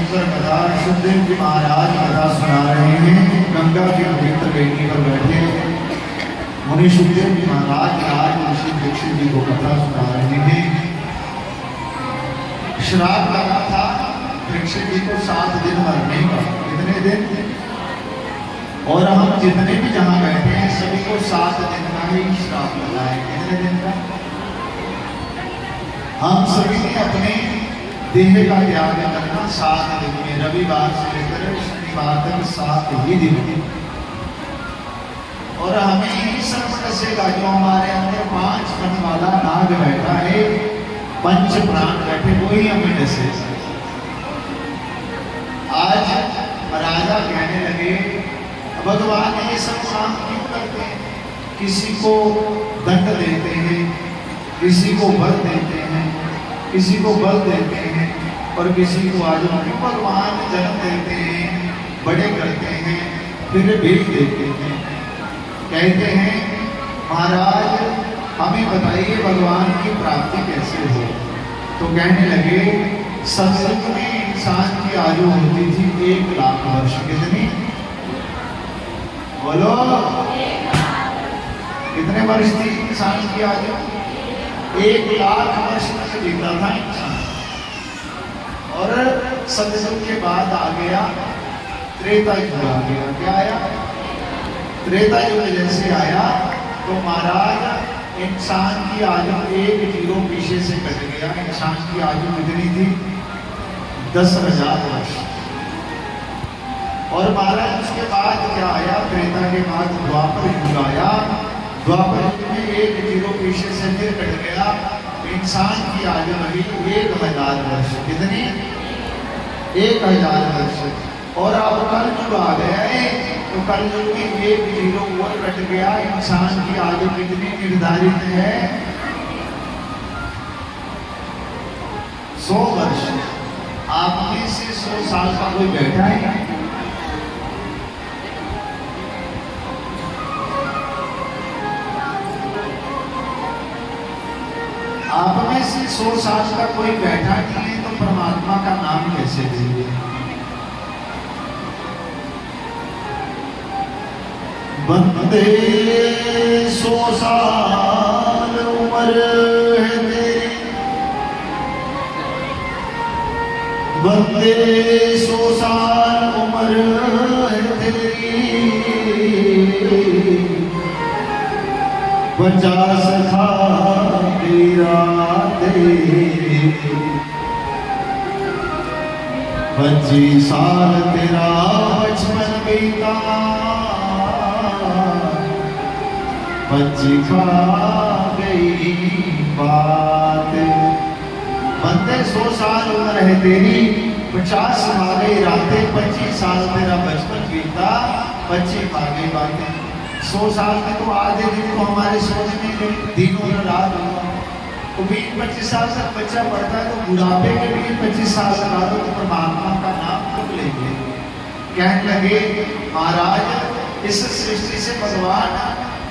सुंदर कथा सुखदेव जी महाराज कथा सुना रहे हैं। गंगा की पवित्र बेटी पर बैठे मुनि सुखदेव जी महाराज राज ऋषि दीक्षित जी को कथा सुना रहे हैं। श्राप लगा था दीक्षित जी को 7 दिन मरने का। कितने दिन? और हम जितने भी जहां बैठे हैं सभी को 7 दिन का ही श्राप लगा है। कितने दिन का? हम सभी ने अपने देह का त्याग करना 7 दिन में, रविवार से लेकर शनिवार तक 7 ही दिन। और हमें ही सब डसेगा जो हमारे अंदर 5 मन वाला नाग बैठा है, पंच प्राण बैठे, वो ही हमें डसे। आज राजा कहने लगे भगवान ये सब काम क्यों करते हैं? किसी को दंड देते हैं, किसी को बल देते हैं, किसी को बल देते हैं और किसी को आज भगवान जन्म देते हैं, बड़े करते हैं, फिर भेज देते हैं। कहते हैं महाराज हमें बताइए भगवान की प्राप्ति कैसे हो? तो कहने लगे सत्संग में इंसान की आयु होती थी 1 लाख वर्ष। कितनी? बोलो कितने वर्ष थी इंसान की आयु? 1 लाख वर्ष तक जीता था इंसान। और सत्संग के बाद आ गया त्रेता युग। आ गया क्या आया? त्रेता युग जैसे आया तो महाराज इंसान की आयु 1 जीरो पीछे से कट गया। इंसान की आयु कितनी थी? 10,000 वर्ष। और महाराज उसके बाद क्या आया? त्रेता के बाद द्वापर युग आया। द्वापर युग में 1 जीरो पीछे से फिर कट गया। इंसान की आयु रही 1000 वर्ष। कितनी? 1000 वर्ष। और अब कल युग आ गया है तो कल युग में 1 जीरो और कट गया। इंसान की आयु कितनी निर्धारित है? 100 वर्ष। आप में से 100 साल का कोई बैठा है? आप में से 100 साल का कोई बैठा नहीं है तो परमात्मा का नाम कैसे देंगे? बंदे 100 साल उम्र है तेरी, बंदे 100 साल उम्र है तेरी, 50 खा तेरा तेरी, 25 साल तेरा बचपन बीता, 25 खा गई बात। बंदे 100 साल उम्र है तेरी, 50 खा गई रातें, 25 साल तेरा बचपन बीता, 25 खा गई बातें। 100 साल में तो आधे दिन तो हमारे सोचने में दिनों और रात हुआ। तो 20-25 साल तक बच्चा पढ़ता है तो बुढ़ापे के लिए 25 साल लगा दो तो परमात्मा का नाम कब लेंगे? कहने लगे महाराज इस सृष्टि से भगवान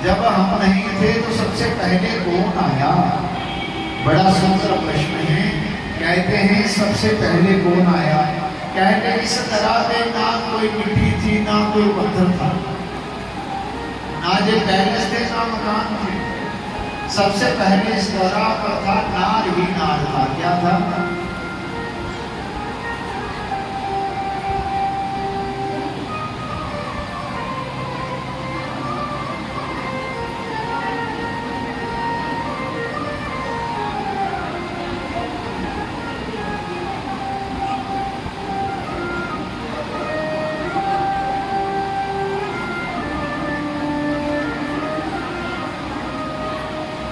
जब हम नहीं थे तो सबसे पहले कौन आया? बड़ा सुंदर प्रश्न है। कहते हैं सबसे पहले कौन आया? कहते हैं इस तरह पे ना कोई मिट्टी थी ना कोई पत्थर था, ना जो पैलेस थे ना मकान थे। सबसे पहले इस दौरा पर था नार ही नार था। क्या था?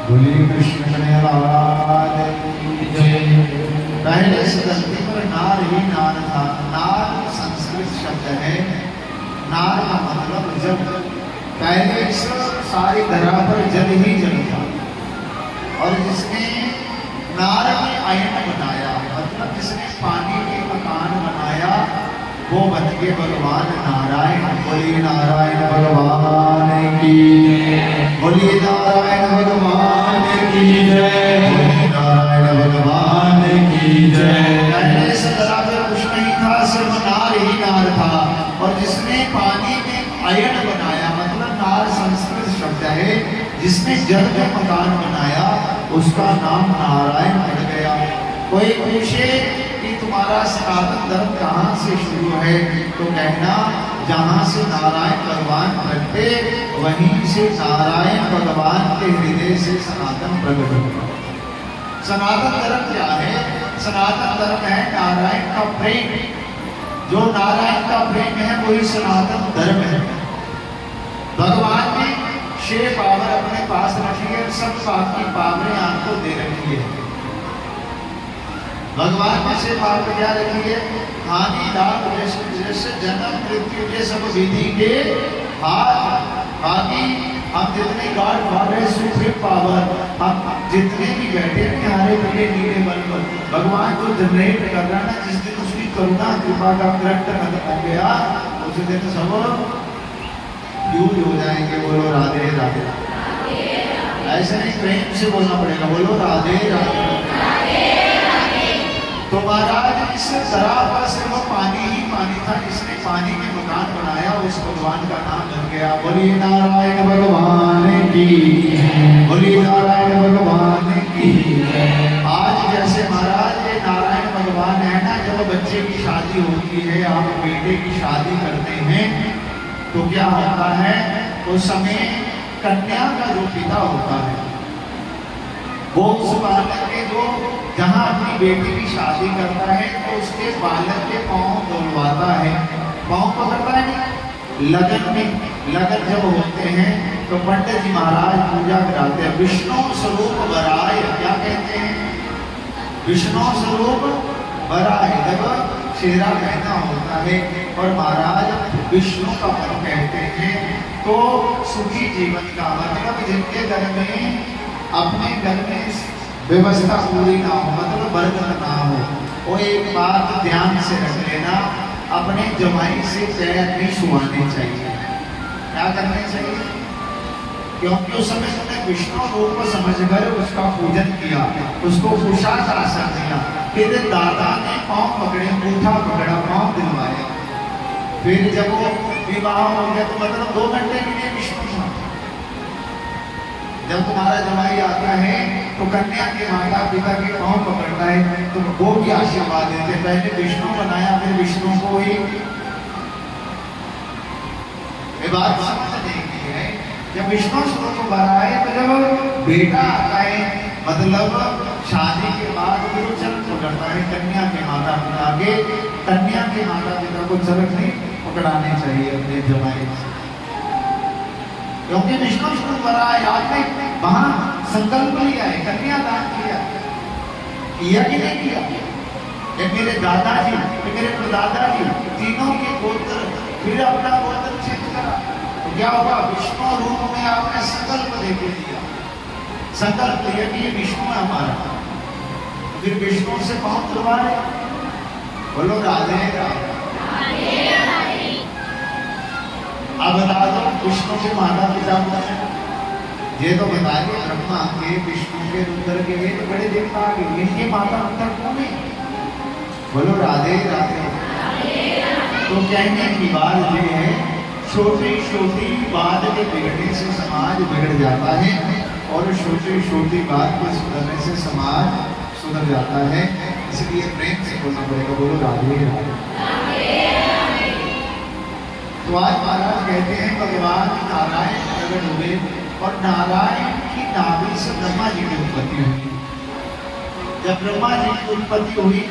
बोलिए कृष्ण कन्हैया पहले इस धरती पर नार ही नार था। नार संस्कृत शब्द है। नार का मतलब जल। पहले इस सारी धरा पर जल ही जल था और जिसने नार में अयन बनाया मतलब जिसने पानी के मकान बनाया वो बन के भगवान नारायण। बोलिए नारायण भगवान की, बोलिए नारायण भगवान की जय, नारायण भगवान की जय। पहले से कुछ नहीं था, और जिसने पानी में अयन बनाया, मतलब नार संस्कृत शब्द है, जिसने जल में मकान बनाया उसका नाम नारायण पड़ गया। कोई पूछे कि तुम्हारा सनातन धर्म कहाँ से शुरू है, तो कहना जहाँ से नारायण भगवान प्रगटे वहीं से नारायण भगवान के हृदय से सनातन प्रकट हुआ। सनातन धर्म क्या है? सनातन धर्म है नारायण का प्रेम। जो नारायण का प्रेम है वही सनातन धर्म है। भगवान ने 6 पावर अपने पास रखी है, सब बाकी पावरें आपको दे रखी है। भगवान ने 6 पावर क्या रखी है? हानि लाभ जैसे जन्म मृत्यु ये सब विधि के हाथ। बाकी हम जितने गार्ड वाले सुप्रीम पावर, हम जितने भी बैठे हैं हरे पीले नीले बल पर, भगवान को जनरेट कर रहा ना, जिस दिन उसकी करुणा कृपा का करंट खत्म हो गया उस दिन सब यूज हो जाएंगे। बोलो राधे राधे। ऐसे नहीं, प्रेम से बोलना पड़ेगा, बोलो राधे राधे। तो महाराज इस तरह पर सिर्फ पानी ही पानी था, जिसने पानी में मकान बनाया उस भगवान का नाम बन गया। बोलिए नारायण भगवान की, बोलिए नारायण भगवान की। आज जैसे महाराज ये नारायण भगवान है ना, जब बच्चे की शादी होती है, आप बेटे की शादी करते हैं तो क्या होता है? उस समय कन्या का जो पिता होता है वो उस बालक के जो जहाँ अपनी बेटी की शादी करता है तो उसके बालक के पाँव धुलवाता है, पाँव पकड़ता है। लगन में, लगन जब होते हैं तो पंडित जी महाराज पूजा कराते हैं। विष्णु स्वरूप वराय, क्या कहते हैं? विष्णु स्वरूप वराय। जब शेरा कहना होता है और महाराज विष्णु का मन कहते हैं तो सुखी जीवन का मतलब जिनके घर में, अपने घर में व्यवस्था पूरी ना हो, मतलब बरकत ना हो, वो एक बात ध्यान से रख लेना, अपने जमाई से पैर नहीं छुआने चाहिए। क्या करने चाहिए? क्योंकि उस समय तुमने विष्णु रूप को समझकर उसका पूजन किया, उसको कुशाग्र आसन दिया, फिर दादा ने पाँव पकड़े, अंगूठा पकड़ा, पाँव दिलवाया, फिर जब वो विवाह हो गया तो मतलब 2 घंटे के लिए विष्णु था। जब तुम्हारा जमाई आता है तो कन्या के माता पिता के पाँव पकड़ता है तो वो भी आशीर्वाद देते। पहले विष्णु बनाया, फिर विष्णु को ही बात समझने की है। जब विष्णु स्वरूप को बनाए तो जब बेटा आता है, मतलब शादी के बाद फिर वो चरण पकड़ता है कन्या के माता पिता के। कन्या के माता पिता को चरण नहीं पकड़ाने चाहिए अपने जमाई से, क्योंकि विष्णु स्वरूप बनाए। आपने वहां संकल्प लिया है, कन्या दान किया कि नहीं किया? ये मेरे दादाजी, ये मेरे परदादाजी, तीनों के गोत्र, फिर अपना गोत्र चेंज करा तो क्या होगा? विष्णु रूप में आपने संकल्प लेके दिया, संकल्प लिया कि ये विष्णु है हमारा, फिर विष्णु से पाँव तुलवा रहे। बोलो राधे राधे। अब बता दो विष्णु के माता पिता कौन है? ये तो बताइए, ब्रह्मा के, विष्णु के, रुद्र के, ये तो बड़े देवता आ गए, इनके माता पिता कौन है? बोलो राधे राधे। तो कहने की बात ये है, छोटी छोटी बात के बिगड़ने से समाज बिगड़ जाता है और छोटी छोटी बात को सुधरने से समाज सुधर जाता है। इसलिए प्रेम से बोलना पड़ेगा, बोलो राधे राधे। तो आज महाराज कहते हैं भगवान नारायण प्रकट हुए और नारायण की नाभि से ब्रह्मा जी की उत्पत्ति हुई। जब ब्रह्मा जी की उत्पत्ति हुई,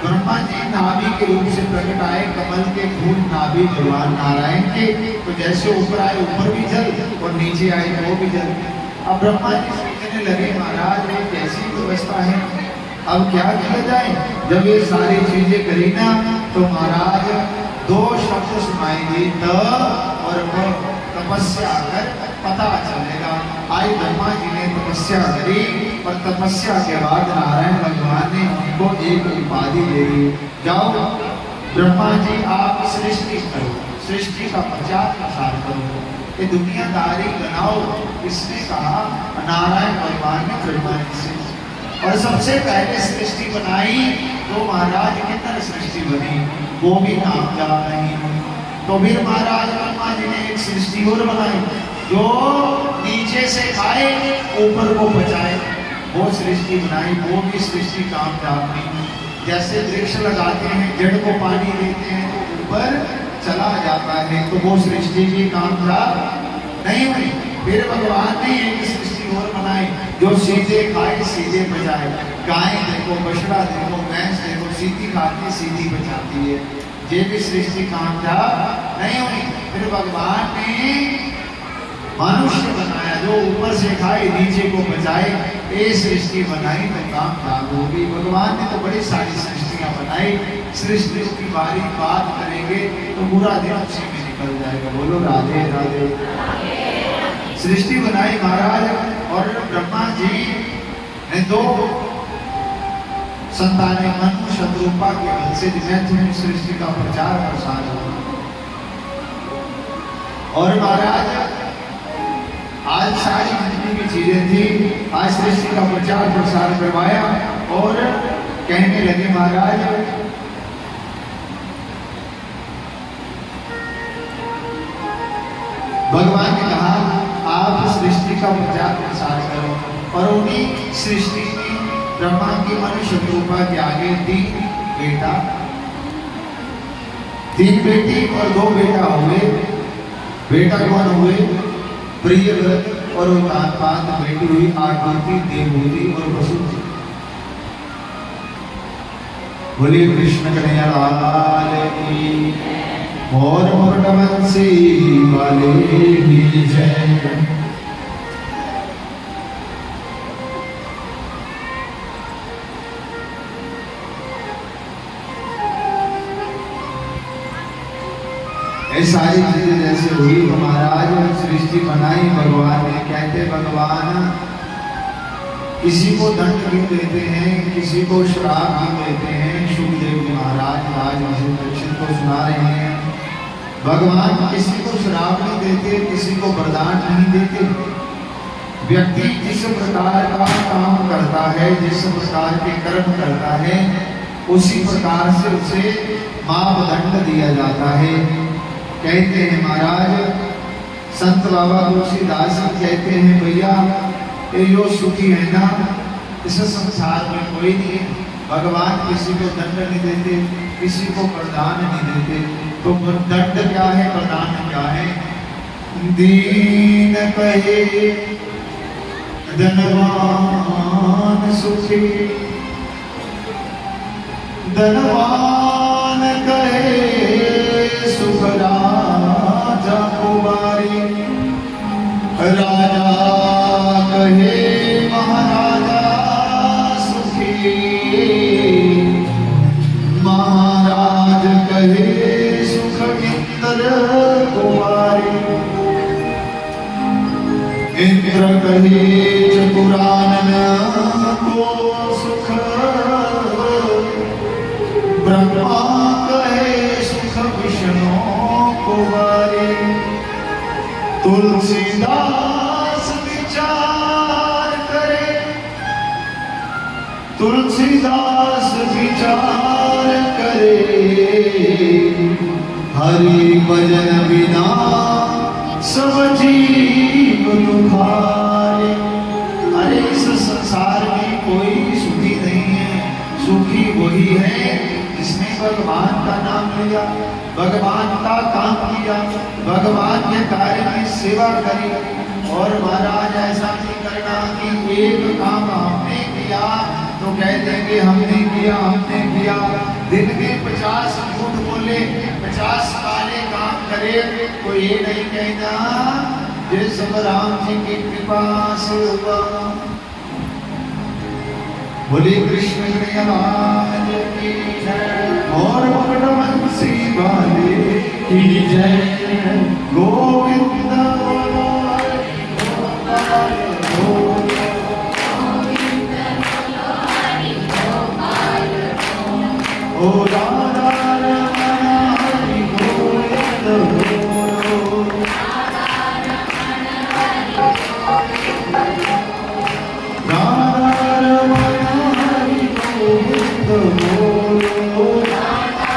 ब्रह्मा जी नाभि के रूप से प्रकट आए, कमल के फूल नाभि भगवान नारायण के। तो जैसे ऊपर आए ऊपर भी जल और नीचे आए वो भी जल। अब ब्रह्मा जी सोचने लगे महाराज ये कैसी व्यवस्था है, अब क्या किया जाए? जब ये सारी चीजें करी ना तो महाराज 2 शब्द सुनाएंगे, त और व, तपस्या कर पता चलेगा। आज ब्रह्मा जी ने तपस्या करी और तपस्या के बाद नारायण भगवान ने उनको एक उपाधि दे दी, जाओ ब्रह्मा जी आप सृष्टि करो, सृष्टि का प्रचार प्रसार करो, ये दुनियादारी बनाओ। इसने कहा नारायण भगवान ने ब्रह्मा जी से, और सबसे पहले सृष्टि बनाई तो महाराज की तरह सृष्टि बनी, वो भी नाम जाप नहीं, तो फिर महाराज ब्रह्मा जी ने एक सृष्टि और बनाई जो नीचे से खाए ऊपर को बचाए, वो सृष्टि बनाई। वो भी सृष्टि कामयाब नहीं। जैसे वृक्ष लगाते हैं, जड़ को पानी देते हैं तो ऊपर चला जाता है, तो वो सृष्टि भी कामयाब नहीं हुई। फिर भगवान ने एक सृष्टि और बनाई जो सीधे खाए सीधे बजाए। गाय देखो, बछड़ा देखो, भैंस देखो, सीधी खाती सीधी बचाती है। ये भी सृष्टि कामयाब नहीं हुई। फिर भगवान ने मनुष्य बनाया जो ऊपर से खाए नीचे को बचाए। ये सृष्टि बनाई तो कामयाब होगी। भगवान ने तो बड़ी सारी सृष्टियां बनाई। सृष्टियों की बारी बात करेंगे तो पूरा दिन उसी में निकल जाएगा। बोलो राधे राधे। सृष्टि बनाई महाराज, और ब्रह्मा जी ने दो संतानें मनु शत्रुपा के बल से दिव्य सृष्टि का प्रचार प्रसार हुआ। और महाराज आज सारी जितनी भी चीजें थी, आज सृष्टि का प्रचार प्रसार करवाया और कहने लगे महाराज भगवान ने कहा आप सृष्टि का प्रचार प्रसार करो। और उन्हीं सृष्टि में ब्रह्मा की मनुष्य रूपा के आगे तीन बेटी और दो बेटा हुए। बेटा कौन हुए? प्रियव्रत और उत्पात बेटी हुई आकृति, देवहूति और वसुदेव। बोले कृष्ण कन्हैया लाल की, मोर मुकुट बंसी वाले की जय। सारी चीजें जैसे हुई तो महाराज सृष्टि बनाई भगवान ने। कहते भगवान किसी को दंड क्यों देते हैं, किसी को श्राप क्यों देते हैं? सुखदेव जी महाराज आज परीक्षित को सुना रहे हैं। भगवान किसी को श्राप नहीं देते, किसी को वरदान नहीं देते। व्यक्ति जिस प्रकार का काम करता है, जिस प्रकार के कर्म करता है, उसी प्रकार से उसे मापदंड दिया जाता है। कहते हैं महाराज संत बाबा तुलसीदास कहते हैं भैया ये जो सुखी है ना, इस संसार में कोई नहीं है। भगवान किसी को दंड नहीं देते, किसी को वरदान नहीं देते। तो दंड क्या है, वरदान क्या है? दीन कहे धनवान सुखी, धनवान कहे सुख राजा कुमारी, राजा कहे महाराजा सुखी, महाराज कहे सुख इंद्र कुमारी, इंद्र कहे चतुरानन को सुख, ब्रह्मा कहे सुख विष्णु कुमारी। तुलसीदास विचार करे, तुलसीदास विचार करे, हरि भजन बिना सब जीव दुखारे। अरे इस संसार में कोई सुखी नहीं है, सुखी वही है जिसने भगवान का नाम लिया, भगवान का काम किया, भगवान के कार्य की सेवा करी। और महाराज ऐसा नहीं करना कि एक काम हमने किया तो कह देंगे हमने किया, हमने किया। दिन के 50 झूठ बोले, 50 काले काम करे, तो ये नहीं कहना ये सब राम जी की कृपा से हुआ। बोले कृष्ण कन्हैया लाल की जय, और मुकुट बंसी वाले की जय। गोविंद ओ राधा रमण हरि गोविंद बोलो, राधा रमण हरि गोविंद बोलो, राधा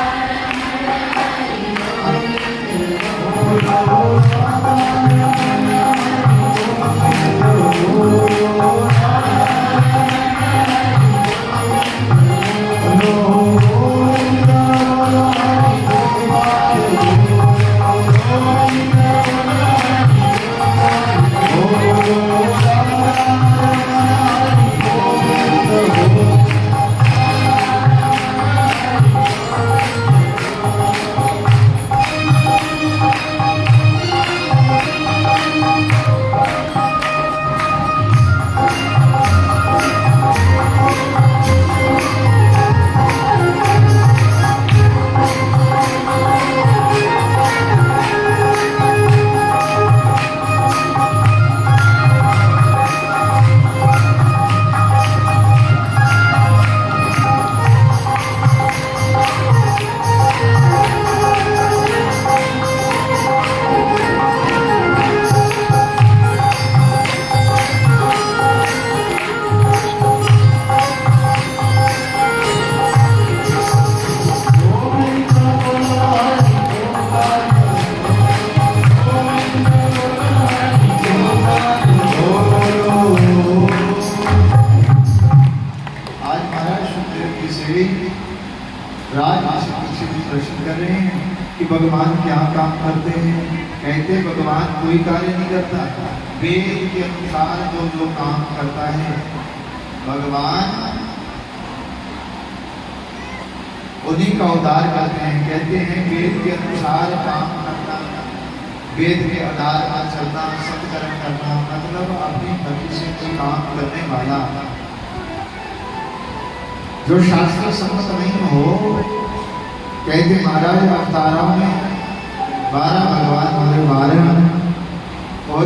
प्रश्न कर रहे हैं कि भगवान क्या काम करते हैं। कहते भगवान कोई कार्य नहीं करता, वेद के अनुसार जो जो काम करता है भगवान उन्हीं का उद्धार करते हैं। कहते हैं वेद के अनुसार काम करना, वेद के आधार पर चलना, सत्कर्म करना, मतलब अपनी भक्ति से कोई काम करने वाला जो शास्त्र सम्मत नहीं हो। कहते महाराज अवतारों में 12 भगवान हुए, 12 और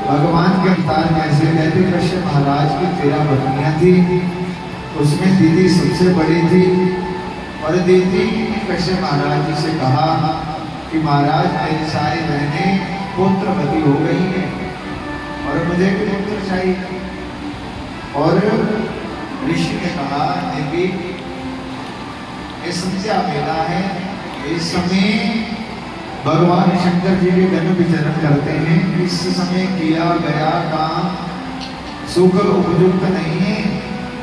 भगवान के अवतार कैसे। कहते कश्यप महाराज की 13 पत्नियां थी, उसमें दीदी सबसे बड़ी थी और दीदी कश्यप महाराज जी से कहा कि महाराज मेरी सारी बहनें पुत्रवती हो गई हैं और मुझे भी पुत्र चाहिए। और ऋषि ने कहा देवी ये संध्या वेला है, इस समय भगवान शंकर जी के गण विचरण करते हैं, इस समय किया गया काम सुख उपयुक्त नहीं है।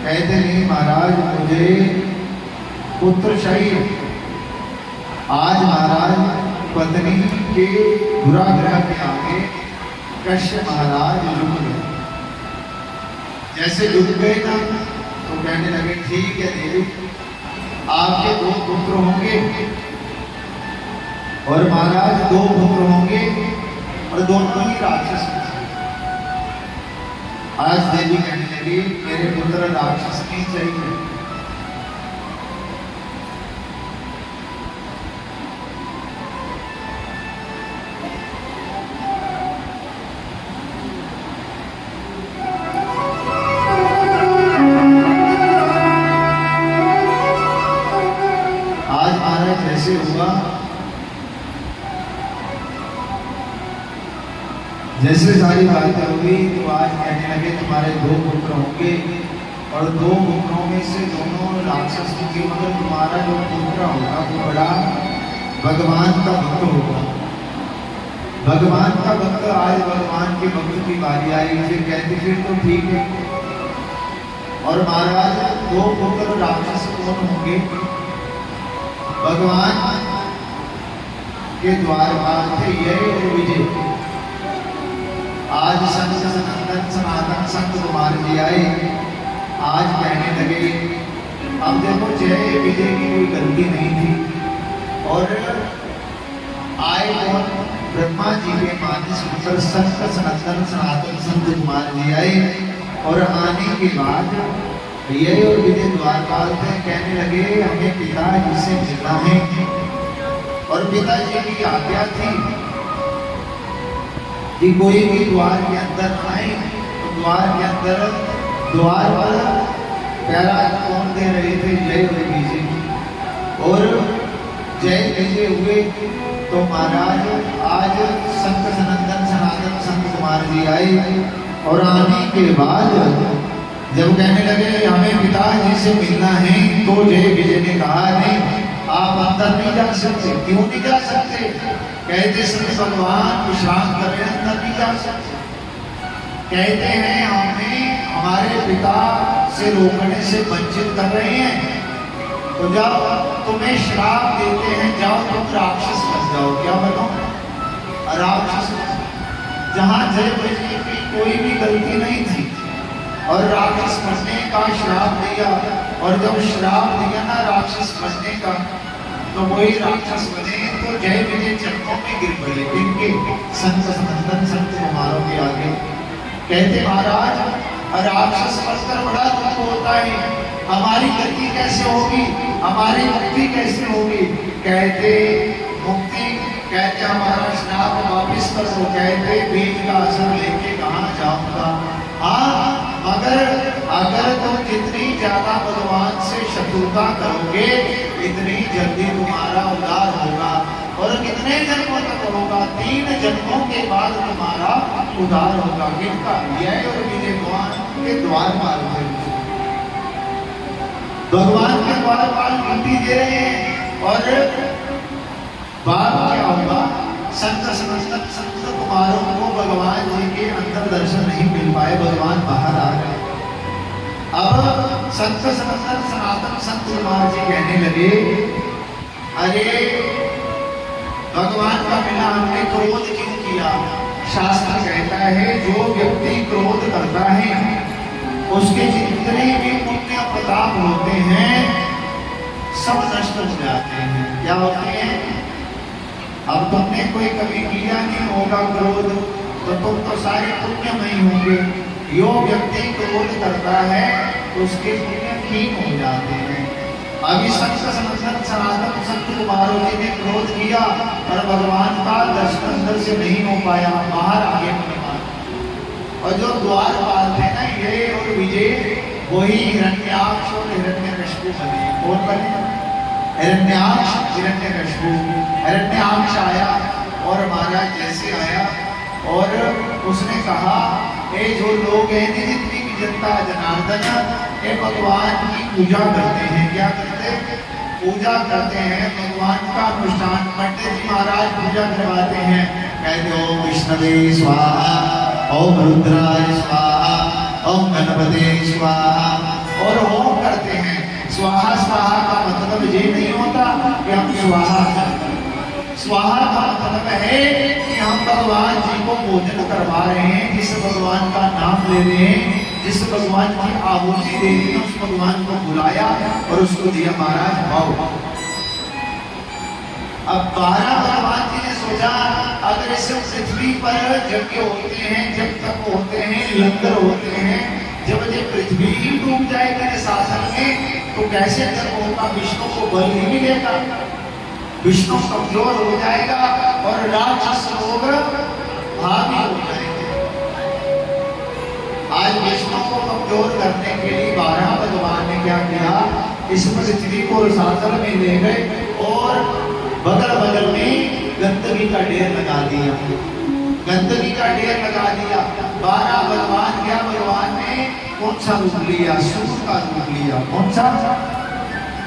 कहते नहीं महाराज मुझे पुत्र चाहिए। आज महाराज पत्नी के दुराग्रह के आगे कश्यप महाराज रुक गए। जैसे रुक गए ना तो कहने लगे ठीक है देवी आपके 2 पुत्र होंगे और महाराज 2 पुत्र होंगे और दोनों ही राक्षस। आज देवी कहने लगी मेरे पुत्र राक्षस नहीं चाहिए। जैसे हुआ जैसे सारी बातें हुई तो आज कहने लगे तुम्हारे 2 पुत्र होंगे और 2 पुत्रों में से दोनों राक्षस होंगे, मगर तुम्हारा जो पुत्र होगा वो बड़ा भगवान का भक्त होगा। भगवान का भक्त। आज भगवान के भक्त की बारी आई। फिर कहते फिर तो ठीक है। और महाराज 2 पुत्र राक्षस कौन होंगे। भगवान के द्वारपाल थे यह और विजय। आज संत सनातन सनातन संत कुमार जी आए। आज कहने लगे अब देखो जय विजय की कोई गलती नहीं थी और आए कौन ब्रह्मा जी के मानस पुत्र संत सनातन सनातन संत कुमार जी आए। और आने के बाद यही और विजय द्वारपाल थे। कहने लगे हमें पिताजी से मिलना है और पिताजी की आज्ञा थी कि कोई भी द्वार के अंदर आए तो द्वार के अंदर द्वार पर पहरा कौन दे रहे थे जय और विजय। और जय विजय हुए तो महाराज आज संत सनातन सनातन संत कुमार जी आए। और आने के बाद जब कहने लगे हमें पिताजी से मिलना है तो जय विजय ने कहा नहीं आप अंदर नहीं जा सकते। क्यों नहीं जा सकते। कहते समय भगवान विश्राम कर रहे हैं, अंदर नहीं जा सकते। कहते हैं हमें हमारे पिता से रोकने से वंचित कर रहे हैं तो जब तुम्हें श्राप देते हैं जाओ तुम राक्षस बन जाओ। क्या बताओ राक्षस। जहां जय विजय की कोई भी गलती नहीं थी और राक्षस बनने का श्राप दिया और जब श्राप दिया ना राक्षस बनने का तो वही राक्षस बने तो जय विजय चरणों में गिर पड़े इनके संत सनातन संत कुमारों के आगे। कहते महाराज राक्षस बनकर बड़ा दुख होता है, हमारी गति कैसे होगी, हमारी मुक्ति कैसे होगी। कहते मुक्ति कहते हमारा श्राप वापिस कर दो। कहते बीज का असर लेके कहाँ जाऊंगा। हाँ मगर अगर तुम जितनी ज्यादा भगवान से शत्रुता करोगे इतनी जल्दी तुम्हारा उद्धार होगा। और कितने जन्मों तक होगा। 3 जन्मों के बाद तुम्हारा उद्धार होगा। किनका यह और विजय भगवान के द्वारपाल थे। भगवान के द्वारपाल ड्यूटी दे रहे हैं और बाद क्या होगा। संत सनातन संत कुमारों को भगवान जी के अंदर दर्शन नहीं मिल पाए, भगवान बाहर आ गए। अब संत सनातन संत कुमार जी कहने लगे अरे भगवान का बिना हमने क्रोध क्यों किया? शास्त्र कहता है जो व्यक्ति क्रोध करता है उसके जितने भी पुण्य प्रताप होते हैं सब नष्ट हो जाते हैं। क्या होते हैं? अब तुमने कोई कभी किया नहीं होगा क्रोध, तो तुम तो सारे पुण्यमय होंगे। जो व्यक्ति क्रोध करता है उसके पुण्य क्षीण हो जाते हैं। अभी संत सनातन संत कुमारों जी ने क्रोध किया पर भगवान का दर्शन अंदर से नहीं हो पाया, बाहर आगे भगवान। और जो द्वारपाल थे ना ये और विजय, वही हिरण्याक्ष और हिरण्यकशिपु बने। कौन बने? हिरण्याक्ष हिरण्यकशिपु। हिरण्याक्ष आया और महाराज जैसे आया और उसने कहा ये जो लोग हैं जितनी भी जनता जनार्दन ये भगवान की पूजा करते हैं। क्या करते हैं? पूजा करते हैं, भगवान का अनुष्ठान। पंडित जी महाराज पूजा करवाते हैं, कहते ओम विष्णवे स्वाहा, ओम रुद्राय स्वाहा, ओम गणपते स्वाहा, और होम करते हैं। स्वाहा स्वाहा का मतलब ये नहीं होता कि हम स्वाहा करते हैं। स्वाहा का मतलब है कि हम भगवान जी को भोजन करवा रहे हैं, जिस भगवान का नाम ले रहे हैं, जिस भगवान की आहुति दे रहे हैं, उस भगवान को बुलाया और उसको दिया महाराज भाव। अब 12 भगवान जी ने सोचा अगर इस पृथ्वी पर यज्ञ होते हैं, जब तक होते हैं, लंगर होते हैं, जब ये पृथ्वी ही डूब जाएगी शासन में तो कैसे जब होगा? विष्णु को बल नहीं मिलेगा, विष्णु कमजोर हो जाएगा और राक्षस लोग भागी हो जाएंगे। आज विष्णु को कमजोर करने के लिए 12 भगवान ने क्या किया? इस पृथ्वी को रसातल में ले गए और बगल बगल में गंदगी का ढेर लगा दिया। गंदगी का ढेर लगा दिया। 12 भगवान क्या? भगवान ने कौन सा रूप लिया? सूर का रूप लिया। कौन सा?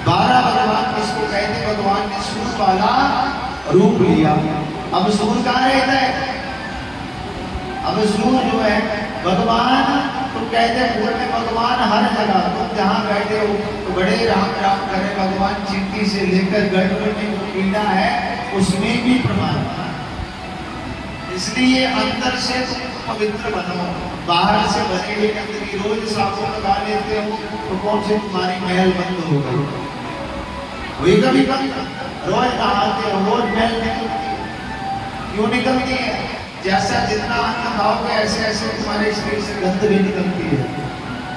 12 भगवान किसको कहते? भगवान ने सूर वाला रूप लिया। अब सूर कहाँ रहता है? अब सूर जो है भगवान, तो कहते हैं पूरे भगवान हर जगह, तुम जहाँ बैठे हो तो बड़े राम राम करे भगवान। चिट्ठी से लेकर गढ़ में जो कीड़ा है उसमें भी प्रमाण। इसलिए अंदर से तुम पवित्र बनो, बाहर से बने हुए गंदगी रोज साबुन लगा लेते हो तो कौन से तुम्हारी महल बंद हो गई? वही कभी कभी रोज नहाते हो, रोज महल निकलती है, क्यों निकलती है? जैसा जितना अन्न खाओगे ऐसे ऐसे तुम्हारे शरीर से गंदगी निकलती है।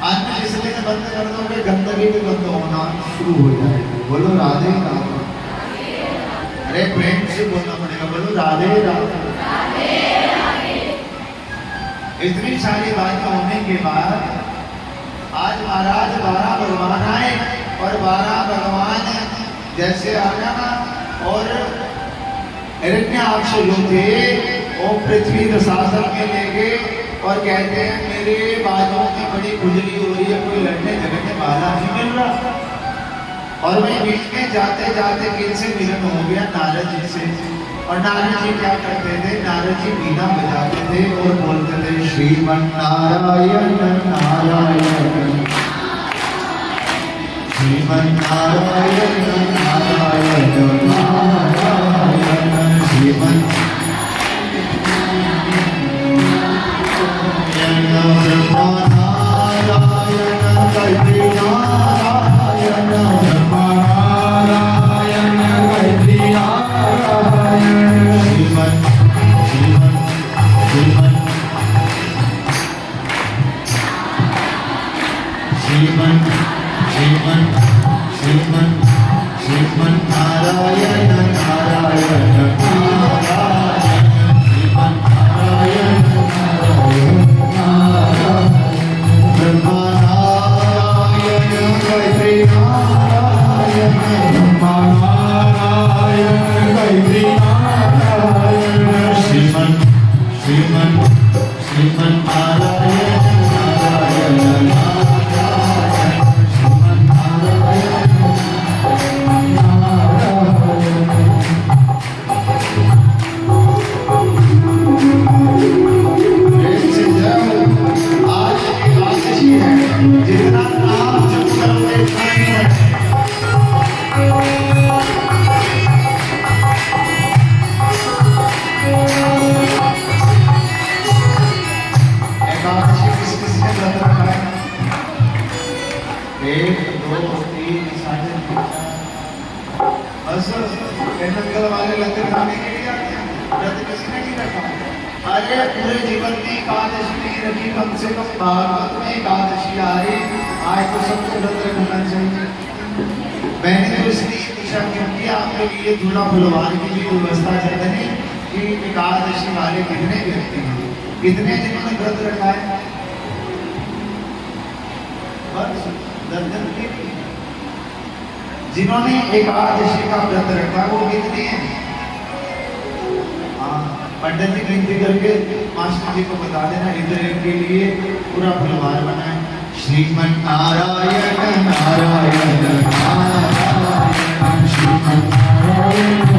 अन्न जिसने बंद कर दोगे गंदगी भी बंद होना शुरू हो जाएगी। बोलो राधे राधे। अरे प्रेम से बोलना पड़ेगा, बोलो राधे राधे। इतनी सारी बातें होने के बाद आज महाराज 12 भगवान आए और 12 भगवान जैसे आया ना और हिरण्याक्ष जो थे वो पृथ्वी रसातल में ले गए और कहते हैं मेरे बाजों में बड़ी खुजली हो रही है, कोई लड़ने झगड़ने वाला नहीं मिल रहा। और मैं बीच में जाते जाते किनसे मिलन हो गया? नारद जी से। और नारद जी क्या करते थे? नारद जी बीना बजाते थे और बोलते थे श्रीमन नारायण नारायण, श्रीमन नारायण नारायण नारायण, श्रीमन श्रीमन नारायण जंगल वाले लंगर खाने के लिए आते हैं, व्रत किसी ने नहीं रखा। अरे पूरे जीवन में एकादशी नहीं रखी, कम से कम भागवत में एकादशी आ रही, आज तो सबको व्रत रखना चाहिए। मैंने तो इसलिए पूछा क्योंकि आपके लिए झूला फुलवाने की भी व्यवस्था चल रही कि एकादशी वाले कितने व्यक्ति हैं, कितने जिन्होंने व्रत रखा है, बस 10 के जिन्होंने एकादशी का व्रत रखा वो कितने हैं? हाँ, पंडित जी गिनती करके मास्टर जी को बता देना, इधर के लिए पूरा फुलवार बनाए। श्रीमन नारायण नारायण नारायण श्रीमन नारायण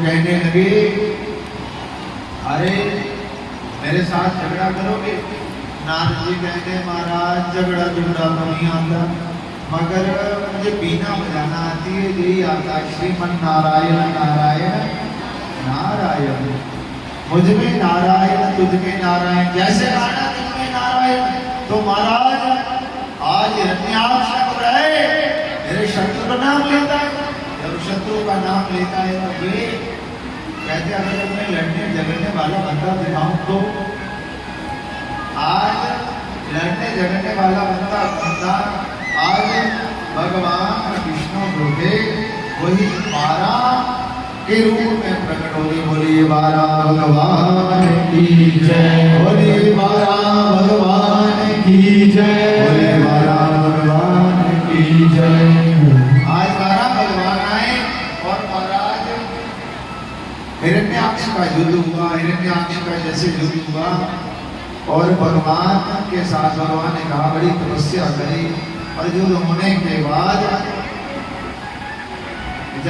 कहने लगे, अरे मेरे साथ झगड़ा करोगे? नारद जी कहते महाराज झगड़ा झगड़ा तो नहीं आता, मगर मुझे बीना बजाना आती है, यही आता है। श्रीमन नारायण नारायण नारायण, मुझ में नारायण तुझ में नारायण, जैसे गाना तुझ में नारायण। तो महाराज आज हिरण्याक्ष रहे मेरे शत्रु का नाम लेता है, जब शत्रु का नाम लेता है तो ये कहते अगर तुम्हें लड़ने झगड़ने वाला बंदा दिखाऊं तो आज लड़ने झगड़ने वाला बंदा आज भगवान विष्णु होते वही 12 के रूप में प्रकट होगी। बोलिए 12 भगवान की जय, बोलिए 12 भगवान की जय, बोलिए 12 भगवान की जय। आज 12 भगवान आए और महाराज हिरण्याक्ष का युद्ध हुआ, हिरण्याक्ष का जैसे युद्ध हुआ और भगवान के साथ भगवान ने कहा बड़ी तपस्या करी और युद्ध होने के बाद